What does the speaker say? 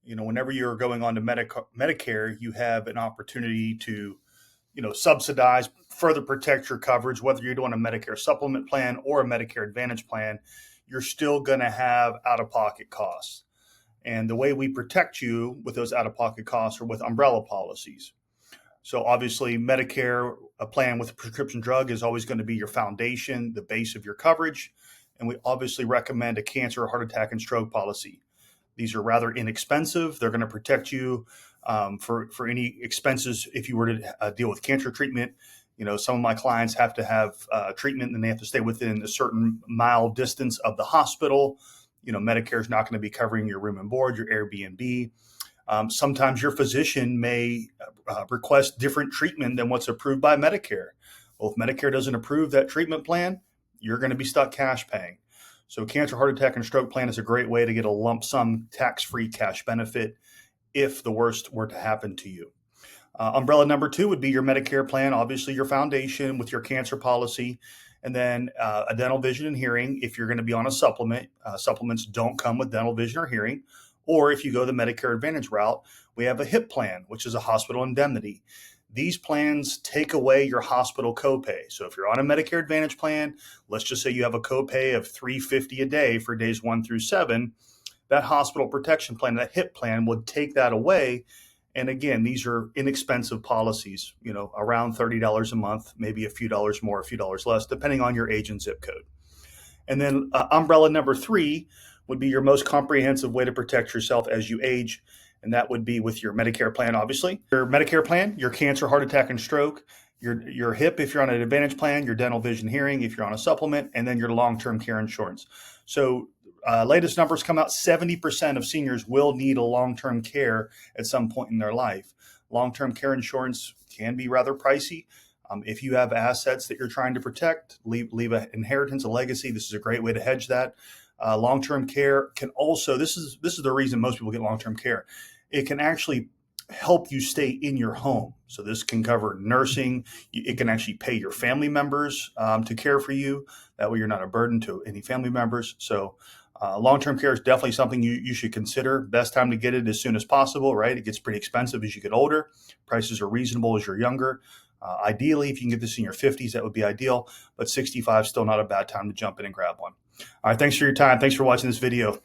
Whenever you're going on to Medicare, you have an opportunity to, subsidize, further protect your coverage, whether you're doing a Medicare supplement plan or a Medicare Advantage plan, you're still going to have out of pocket costs. And the way we protect you with those out of pocket costs are with umbrella policies. So obviously, Medicare, a plan with a prescription drug is always going to be your foundation, the base of your coverage. And we obviously recommend a cancer, heart attack, and stroke policy. These are rather inexpensive. They're going to protect you for any expenses if you were to deal with cancer treatment. Some of my clients have to have treatment and they have to stay within a certain mile distance of the hospital. Medicare is not going to be covering your room and board, your Airbnb. Sometimes your physician may request different treatment than what's approved by Medicare. Well, if Medicare doesn't approve that treatment plan, you're going to be stuck cash paying. So cancer, heart attack, and stroke plan is a great way to get a lump sum tax-free cash benefit if the worst were to happen to you. Umbrella number 2 would be your Medicare plan, obviously your foundation with your cancer policy, and then a dental, vision, and hearing if you're going to be on a supplement. Supplements don't come with dental, vision, or hearing. Or if you go the Medicare Advantage route, we have a HIP plan, which is a hospital indemnity. These plans take away your hospital copay. So if you're on a Medicare Advantage plan, let's just say you have a copay of $350 a day for days 1 through 7, that hospital protection plan, that HIP plan would take that away. And again, these are inexpensive policies, around $30 a month, maybe a few dollars more, a few dollars less, depending on your age and zip code. And then umbrella number 3 would be your most comprehensive way to protect yourself as you age. And that would be with your Medicare plan, obviously. Your Medicare plan, your cancer, heart attack, and stroke, your HIP if you're on an Advantage plan, your dental, vision, hearing if you're on a supplement, and then your long-term care insurance. So latest numbers come out, 70% of seniors will need a long-term care at some point in their life. Long-term care insurance can be rather pricey. If you have assets that you're trying to protect, leave an inheritance, a legacy, this is a great way to hedge that. Long-term care can also, this is the reason most people get long-term care. It can actually help you stay in your home. So this can cover nursing. It can actually pay your family members to care for you. That way you're not a burden to any family members. So long-term care is definitely something you should consider. Best time to get it as soon as possible, right? It gets pretty expensive as you get older. Prices are reasonable as you're younger. Ideally, if you can get this in your 50s, that would be ideal. But 65 is still not a bad time to jump in and grab one. All right, thanks for your time. Thanks for watching this video.